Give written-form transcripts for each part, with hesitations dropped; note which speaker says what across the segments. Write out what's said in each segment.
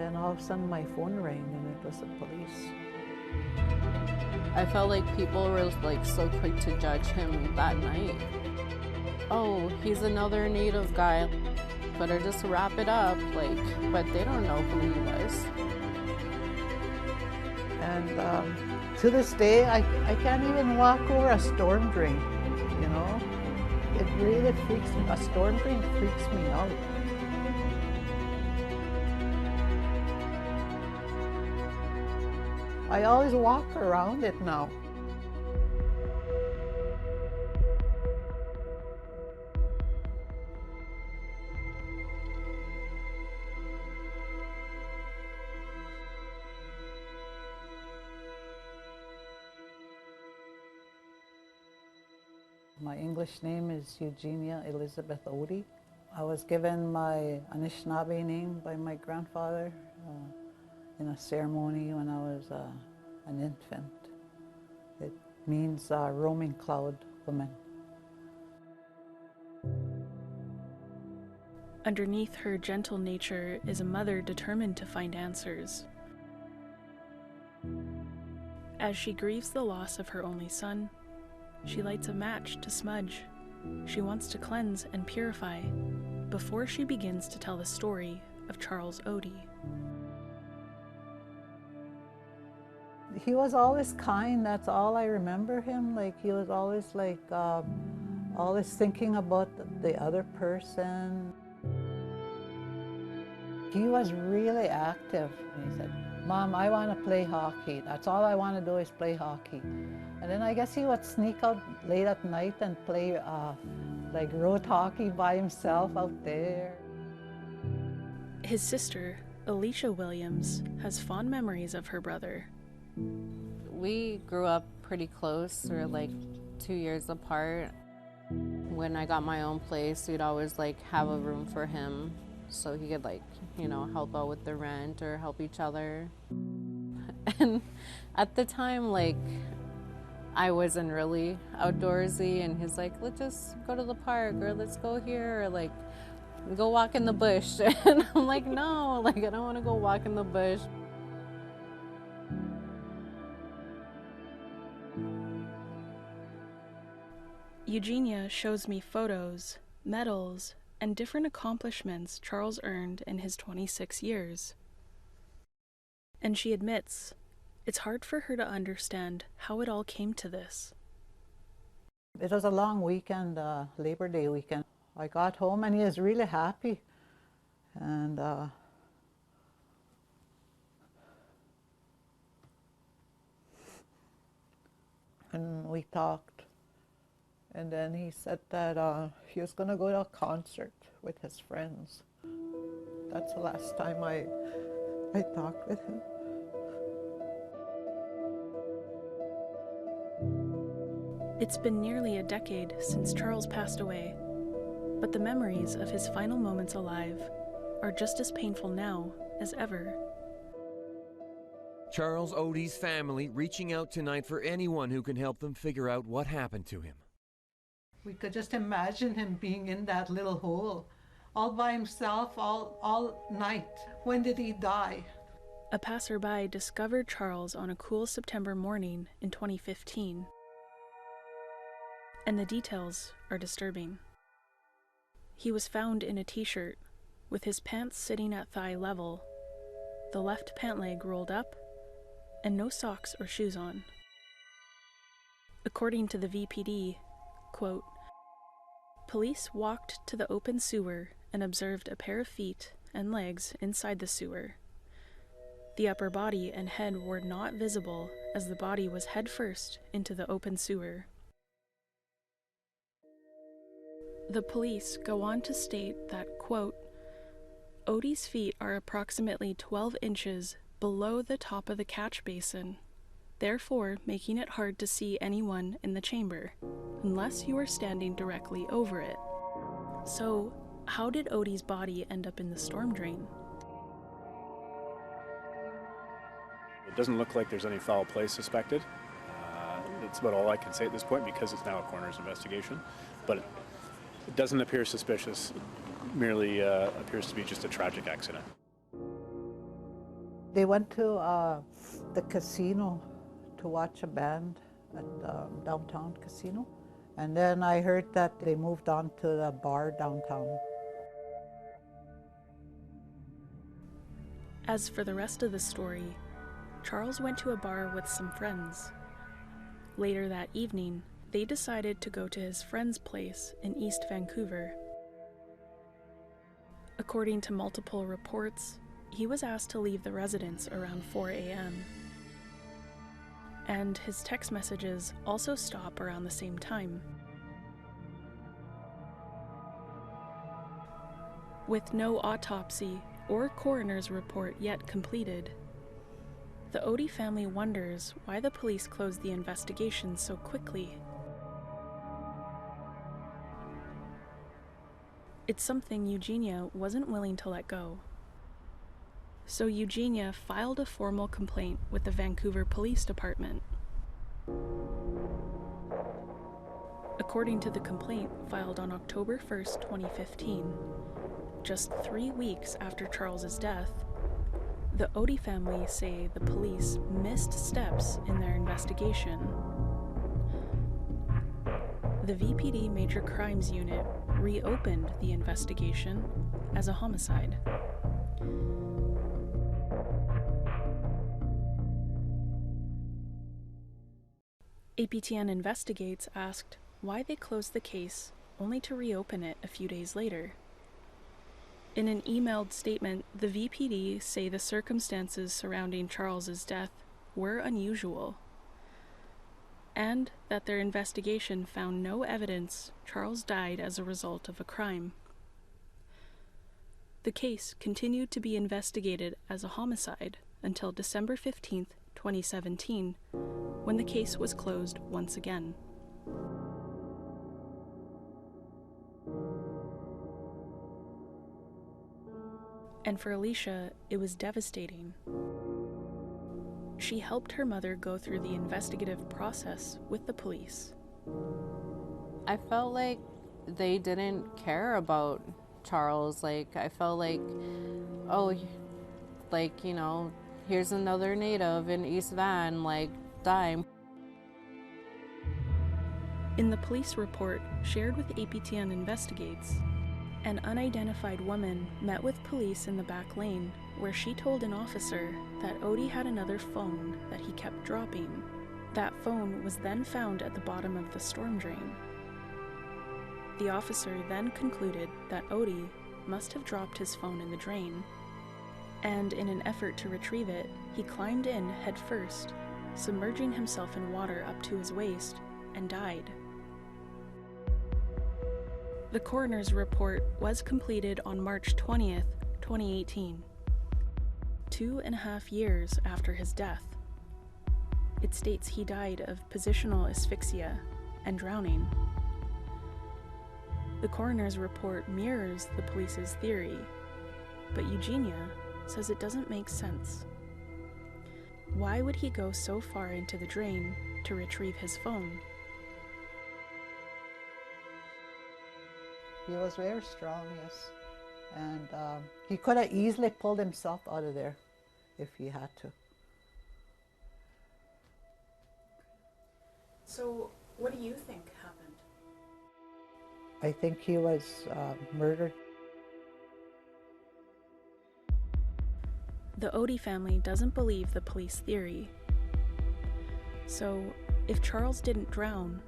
Speaker 1: then all of a sudden my phone rang and it was the police.
Speaker 2: I felt like people were like so quick to judge him that night. Oh, he's another Native guy. Better just wrap it up, like, but they don't know who he was.
Speaker 1: And to this day, I can't even walk over a storm drain, you know? It really freaks me. A storm drain freaks me out. I always walk around it now. My English name is Eugenia Elizabeth Oudie. I was given my Anishinaabe name by my grandfather in a ceremony when I was an infant. It means roaming cloud woman.
Speaker 3: Underneath her gentle nature is a mother determined to find answers. As she grieves the loss of her only son, she lights a match to smudge. She wants to cleanse and purify before she begins to tell the story of Charles Oudie.
Speaker 1: He was always kind, that's all I remember him. Like, he was always like, always thinking about the other person. He was really active. He said, "Mom, I want to play hockey. That's all I want to do is play hockey." And then I guess he would sneak out late at night and play like road hockey by himself out there.
Speaker 3: His sister, Alicia Williams, has fond memories of her brother.
Speaker 2: We grew up pretty close. We were like 2 years apart. When I got my own place, we'd always like have a room for him so he could like, you know, help out with the rent or help each other. And at the time, like, I wasn't really outdoorsy, and he's like, let's just go to the park, or let's go here, or like go walk in the bush. And I'm like, no, like I don't want to go walk in the bush.
Speaker 3: Eugenia shows me photos, medals, and different accomplishments Charles earned in his 26 years. And she admits, it's hard for her to understand how it all came to this.
Speaker 1: It was a long weekend, Labor Day weekend. I got home and he was really happy. And we talked. And then he said that he was going to go to a concert with his friends. That's the last time I talked with him.
Speaker 3: It's been nearly a decade since Charles passed away, but the memories of his final moments alive are just as painful now as ever.
Speaker 4: Charles Oudie's family reaching out tonight for anyone who can help them figure out what happened to him.
Speaker 1: We could just imagine him being in that little hole, all by himself, all night. When did he die?
Speaker 3: A passerby discovered Charles on a cool September morning in 2015. And the details are disturbing. He was found in a t-shirt, with his pants sitting at thigh level, the left pant leg rolled up, and no socks or shoes on. According to the VPD, quote, police walked to the open sewer and observed a pair of feet and legs inside the sewer. The upper body and head were not visible as the body was head first into the open sewer. The police go on to state that, quote, Oudie's feet are approximately 12 inches below the top of the catch basin, therefore making it hard to see anyone in the chamber, unless you are standing directly over it. So, how did Oudie's body end up in the storm drain?
Speaker 5: It doesn't look like there's any foul play suspected. That's about all I can say at this point because it's now a coroner's investigation. But it doesn't appear suspicious. It merely appears to be just a tragic accident.
Speaker 1: They went to the casino to watch a band at downtown casino. And then I heard that they moved on to the bar downtown.
Speaker 3: As for the rest of the story, Charles went to a bar with some friends. Later that evening, they decided to go to his friend's place in East Vancouver. According to multiple reports, he was asked to leave the residence around 4 a.m. And his text messages also stop around the same time. With no autopsy or coroner's report yet completed, the Oudie family wonders why the police closed the investigation so quickly. It's something Eugenia wasn't willing to let go. So Eugenia filed a formal complaint with the Vancouver Police Department. According to the complaint filed on October 1st, 2015, just 3 weeks after Charles's death, the Oudie family say the police missed steps in their investigation. The VPD Major Crimes Unit reopened the investigation as a homicide. APTN Investigates asked why they closed the case only to reopen it a few days later. In an emailed statement, the VPD say the circumstances surrounding Charles's death were unusual, and that their investigation found no evidence Charles died as a result of a crime. The case continued to be investigated as a homicide until December 15, 2017, when the case was closed once again. And for Alicia, it was devastating. She helped her mother go through the investigative process with the police.
Speaker 2: I felt like they didn't care about Charles. Like, I felt like, oh, like, you know, here's another native in East Van, like, dying.
Speaker 3: In the police report shared with APTN Investigates, an unidentified woman met with police in the back lane where she told an officer that Oudie had another phone that he kept dropping. That phone was then found at the bottom of the storm drain. The officer then concluded that Oudie must have dropped his phone in the drain, and in an effort to retrieve it, he climbed in head first, submerging himself in water up to his waist, and died. The coroner's report was completed on March 20th, 2018, 2.5 years after his death. It states he died of positional asphyxia and drowning. The coroner's report mirrors the police's theory, but Eugenia says it doesn't make sense. Why would he go so far into the drain to retrieve his phone?
Speaker 1: He was very strong, yes. And he could have easily pulled himself out of there if he had to.
Speaker 3: So, what do you think happened?
Speaker 1: I think he was murdered.
Speaker 3: The Oudie family doesn't believe the police theory. So, if Charles didn't drown,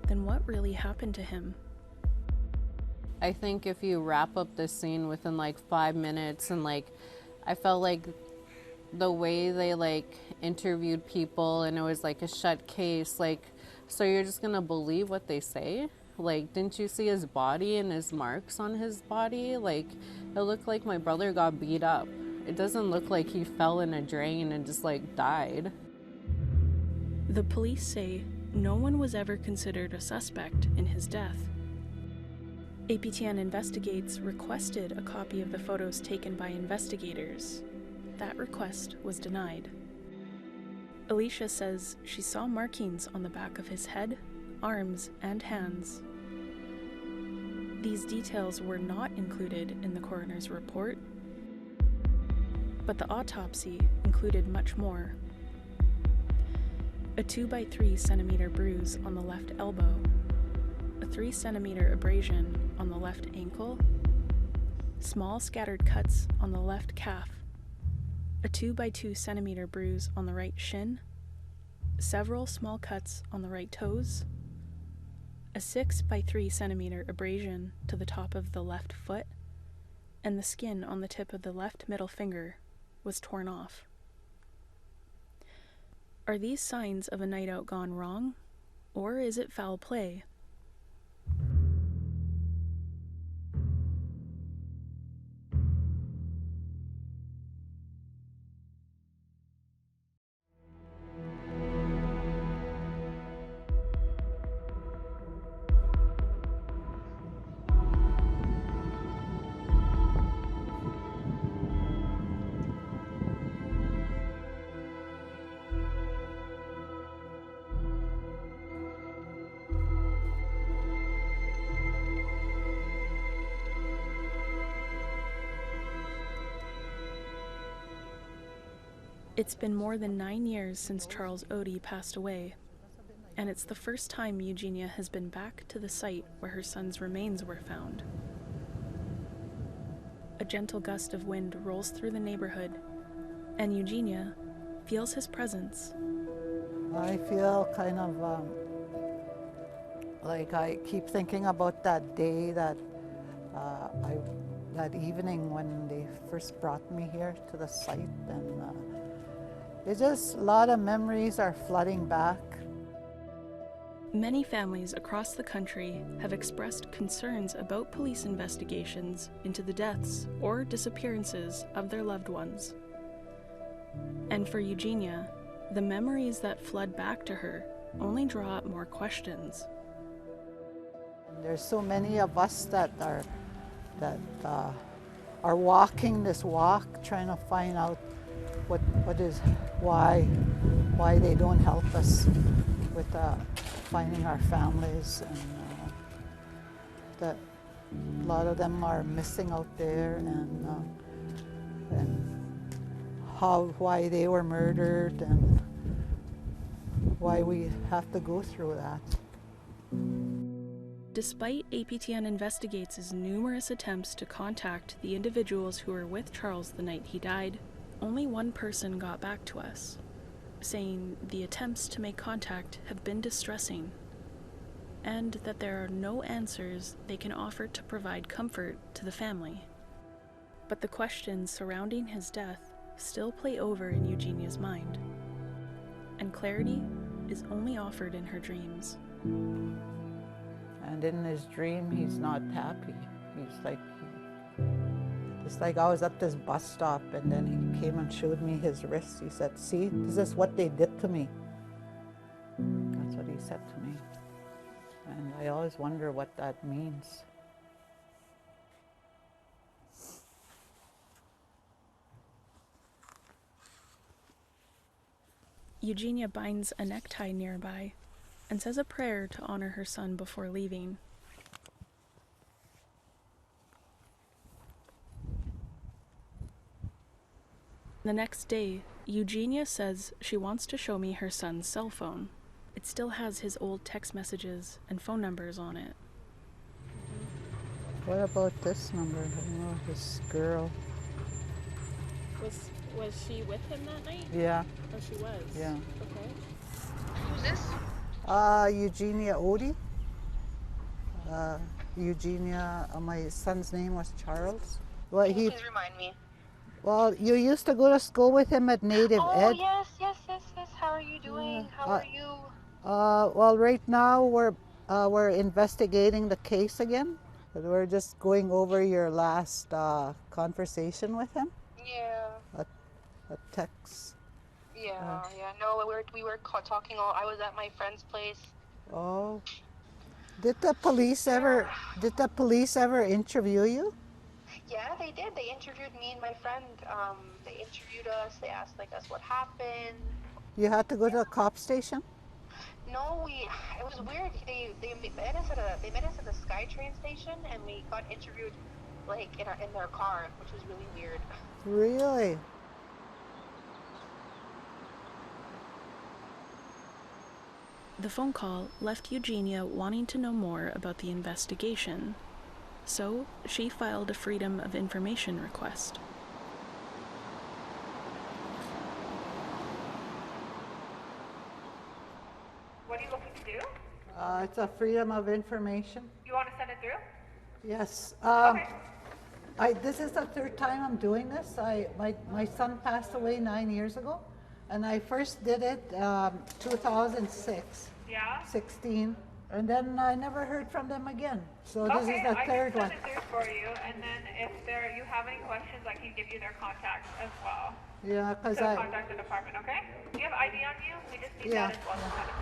Speaker 3: then what really happened to him?
Speaker 2: I think if you wrap up this scene within like 5 minutes, and like I felt like the way they like interviewed people and it was like a shut case, like, so you're just gonna believe what they say? Like, didn't you see his body and his marks on his body? Like, it looked like my brother got beat up. It doesn't look like he fell in a drain and just like died.
Speaker 3: The police say no one was ever considered a suspect in his death. APTN Investigates requested a copy of the photos taken by investigators. That request was denied. Alicia says she saw markings on the back of his head, arms, and hands. These details were not included in the coroner's report. But the autopsy included much more. A 2 by 3 centimeter bruise on the left elbow, a 3 centimeter abrasion on the left ankle, small scattered cuts on the left calf, a 2 by 2 centimeter bruise on the right shin, several small cuts on the right toes, a 6 by 3 centimeter abrasion to the top of the left foot, and the skin on the tip of the left middle finger was torn off. Are these signs of a night out gone wrong, or is it foul play? It's been more than 9 years since Charles Oudie passed away, and it's the first time Eugenia has been back to the site where her son's remains were found. A gentle gust of wind rolls through the neighborhood, and Eugenia feels his presence.
Speaker 1: I feel kind of like I keep thinking about that day, that evening when they first brought me here to the site, and it's just a lot of memories are flooding back.
Speaker 3: Many families across the country have expressed concerns about police investigations into the deaths or disappearances of their loved ones. And for Eugenia, the memories that flood back to her only draw up more questions.
Speaker 1: There's so many of us that are walking this walk, trying to find out why they don't help us with finding our families, and that a lot of them are missing out there, and why they were murdered, and why we have to go through that.
Speaker 3: Despite APTN Investigates' numerous attempts to contact the individuals who were with Charles the night he died, only one person got back to us, saying the attempts to make contact have been distressing, and that there are no answers they can offer to provide comfort to the family. But the questions surrounding his death still play over in Eugenia's mind, and clarity is only offered in her dreams.
Speaker 1: And in his dream, he's not happy. It's like I was at this bus stop, and then he came and showed me his wrist. He said, "See, this is what they did to me." That's what he said to me. And I always wonder what that means.
Speaker 3: Eugenia binds a necktie nearby and says a prayer to honor her son before leaving. The next day, Eugenia says she wants to show me her son's cell phone. It still has his old text messages and phone numbers on it.
Speaker 1: What about this number? I don't know, this girl.
Speaker 3: Was she with him that night?
Speaker 1: Yeah.
Speaker 3: Oh, she was?
Speaker 1: Yeah.
Speaker 3: Okay.
Speaker 6: Who's this?
Speaker 1: Eugenia Oudie. Eugenia, my son's name was Charles. Well,
Speaker 6: Please remind me.
Speaker 1: Well, you used to go to school with him at Native Ed.
Speaker 6: Oh, yes. How are you doing? How are you?
Speaker 1: Well, right now we're investigating the case again. We're just going over your last conversation with him.
Speaker 6: Yeah.
Speaker 1: A text.
Speaker 6: Yeah. No, we were talking I was at my friend's place.
Speaker 1: Oh. Did the police ever interview you?
Speaker 6: Yeah, they did. They interviewed me and my friend. They interviewed us. They asked us what happened.
Speaker 1: You had to go to a cop station?
Speaker 6: No, it was weird. They met us at the SkyTrain station, and we got interviewed in their car, which was really weird.
Speaker 1: Really?
Speaker 3: The phone call left Eugenia wanting to know more about the investigation, so she filed a Freedom of Information request.
Speaker 7: What are you looking to do?
Speaker 1: It's a Freedom of Information.
Speaker 7: You want to send it through?
Speaker 1: Yes.
Speaker 7: Okay.
Speaker 1: This is the third time I'm doing this. My son passed away 9 years ago, and I first did it 2006.
Speaker 7: Yeah?
Speaker 1: 16, and then I never heard from them again. So this is the third one.
Speaker 7: I can send it through for you, and then if you have any questions, I can give you their contact as well.
Speaker 1: Yeah, because
Speaker 7: So contact the department, okay? Do you have ID on you? We just need that as well to send it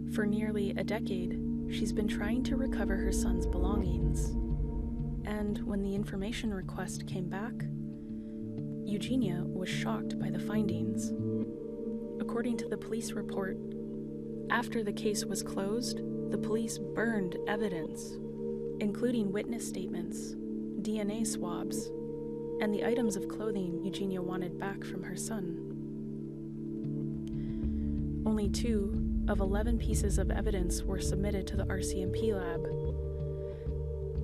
Speaker 7: through.
Speaker 3: For nearly a decade, she's been trying to recover her son's belongings. And when the information request came back, Eugenia was shocked by the findings. According to the police report, after the case was closed, the police burned evidence, including witness statements, DNA swabs, and the items of clothing Eugenia wanted back from her son. Only 2 of 11 pieces of evidence were submitted to the RCMP lab.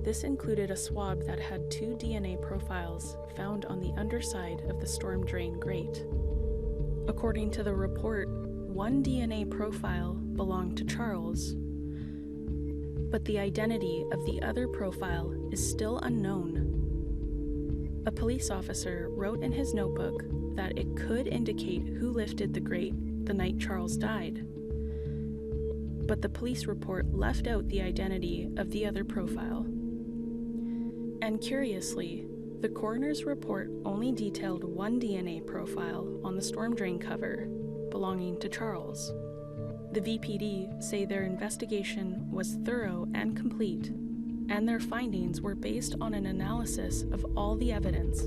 Speaker 3: This included a swab that had 2 DNA profiles found on the underside of the storm drain grate. According to the report, 1 DNA profile belonged to Charles, but the identity of the other profile is still unknown. A police officer wrote in his notebook that it could indicate who lifted the grate the night Charles died, but the police report left out the identity of the other profile. And curiously, the coroner's report only detailed 1 DNA profile on the storm drain cover belonging to Charles. The VPD say their investigation was thorough and complete, and their findings were based on an analysis of all the evidence,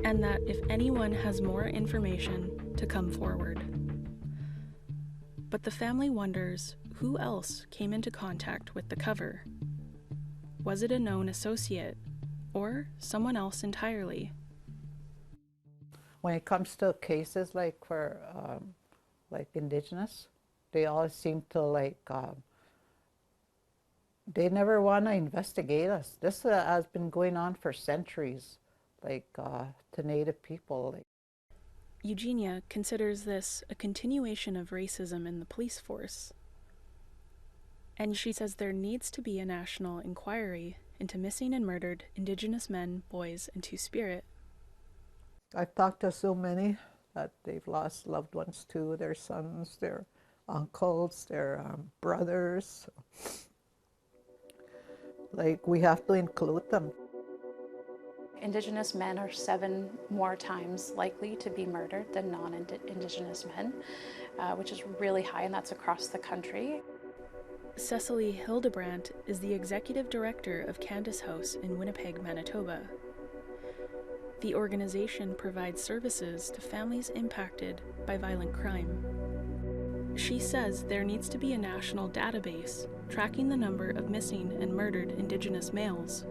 Speaker 3: and that if anyone has more information, to come forward. But the family wonders who else came into contact with the cover. Was it a known associate, or someone else entirely?
Speaker 1: When it comes to cases like for like Indigenous, they always seem to they never want to investigate us. This has been going on for centuries, to Native people.
Speaker 3: Eugenia considers this a continuation of racism in the police force. And she says there needs to be a national inquiry into missing and murdered Indigenous men, boys, and Two-Spirit.
Speaker 1: I've talked to so many that they've lost loved ones too, their sons, their uncles, their brothers. We have to include them.
Speaker 8: Indigenous men are 7 more times likely to be murdered than non-Indigenous men, which is really high, and that's across the country.
Speaker 3: Cecily Hildebrandt is the executive director of Candace House in Winnipeg, Manitoba. The organization provides services to families impacted by violent crime. She says there needs to be a national database tracking the number of missing and murdered Indigenous males.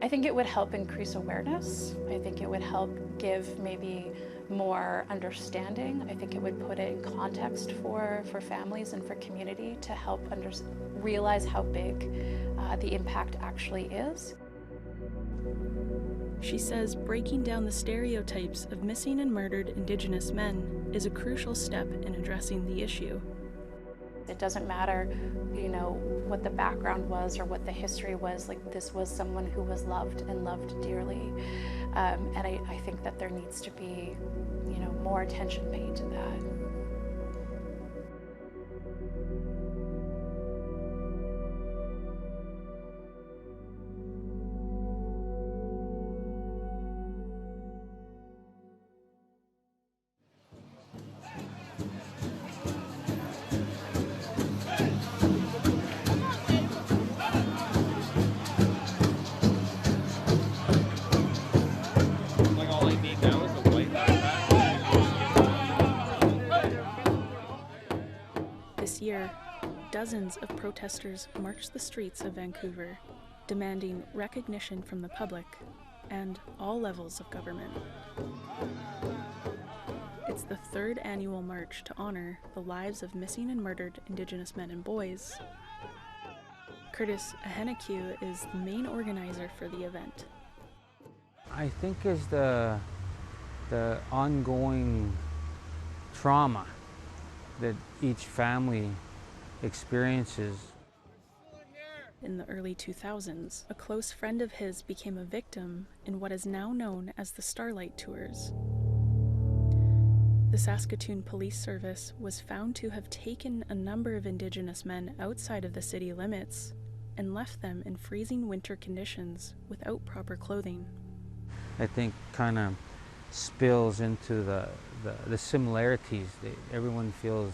Speaker 8: I think it would help increase awareness. I think it would help give maybe more understanding. I think it would put it in context for families and for community to help realize how big the impact actually is.
Speaker 3: She says breaking down the stereotypes of missing and murdered Indigenous men is a crucial step in addressing the issue.
Speaker 8: It doesn't matter, what the background was or what the history was. This was someone who was loved and loved dearly. And I think that there needs to be, more attention paid to that.
Speaker 3: This year, dozens of protesters marched the streets of Vancouver, demanding recognition from the public and all levels of government. It's the third annual march to honor the lives of missing and murdered Indigenous men and boys. Curtis Ahenakew is the main organizer for the event.
Speaker 9: I think is the ongoing trauma that each family experiences.
Speaker 3: In the early 2000s, a close friend of his became a victim in what is now known as the Starlight Tours. The Saskatoon Police Service was found to have taken a number of Indigenous men outside of the city limits and left them in freezing winter conditions without proper clothing.
Speaker 9: I think kind of spills into the similarities. Everyone feels,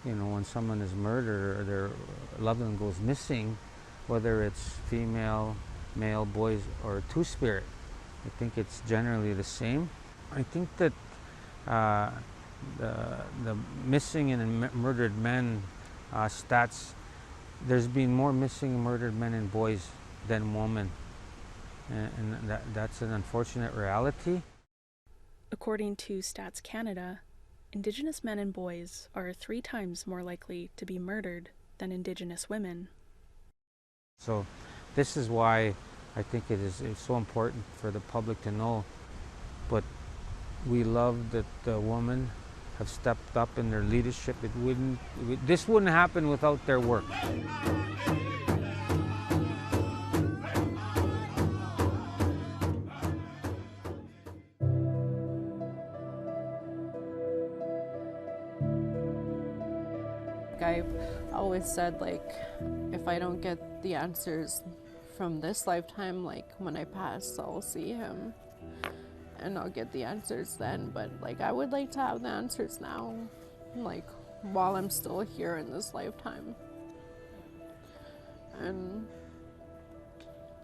Speaker 9: you know, when someone is murdered or their loved one goes missing, whether it's female, male, boys, or two-spirit, I think it's generally the same. I think that the missing and murdered men stats, there's been more missing and murdered men and boys than women, and that's an unfortunate reality.
Speaker 3: According to Stats Canada, Indigenous men and boys are 3 times more likely to be murdered than Indigenous women.
Speaker 9: So this is why I think it's so important for the public to know. But we love that the women have stepped up in their leadership. This wouldn't happen without their work.
Speaker 2: I've always said, like, if I don't get the answers from this lifetime, like, when I pass, I'll see him and I'll get the answers then. But, like, I would like to have the answers now, like, while I'm still here in this lifetime. And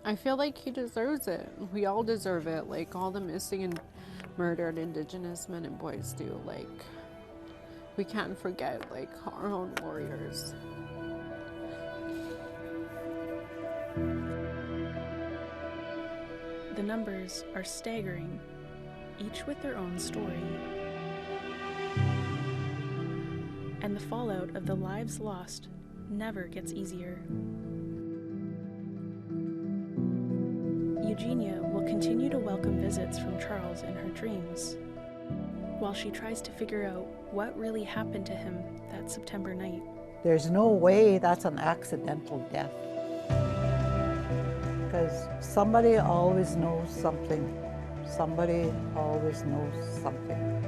Speaker 2: I feel like he deserves it. We all deserve it, like all the missing and murdered Indigenous men and boys do. Like, we can't forget, like, our own warriors.
Speaker 3: The numbers are staggering, each with their own story. And the fallout of the lives lost never gets easier. Eugenia will continue to welcome visits from Charles in her dreams, while she tries to figure out what really happened to him that September night.
Speaker 1: There's no way that's an accidental death. Because somebody always knows something. Somebody always knows something.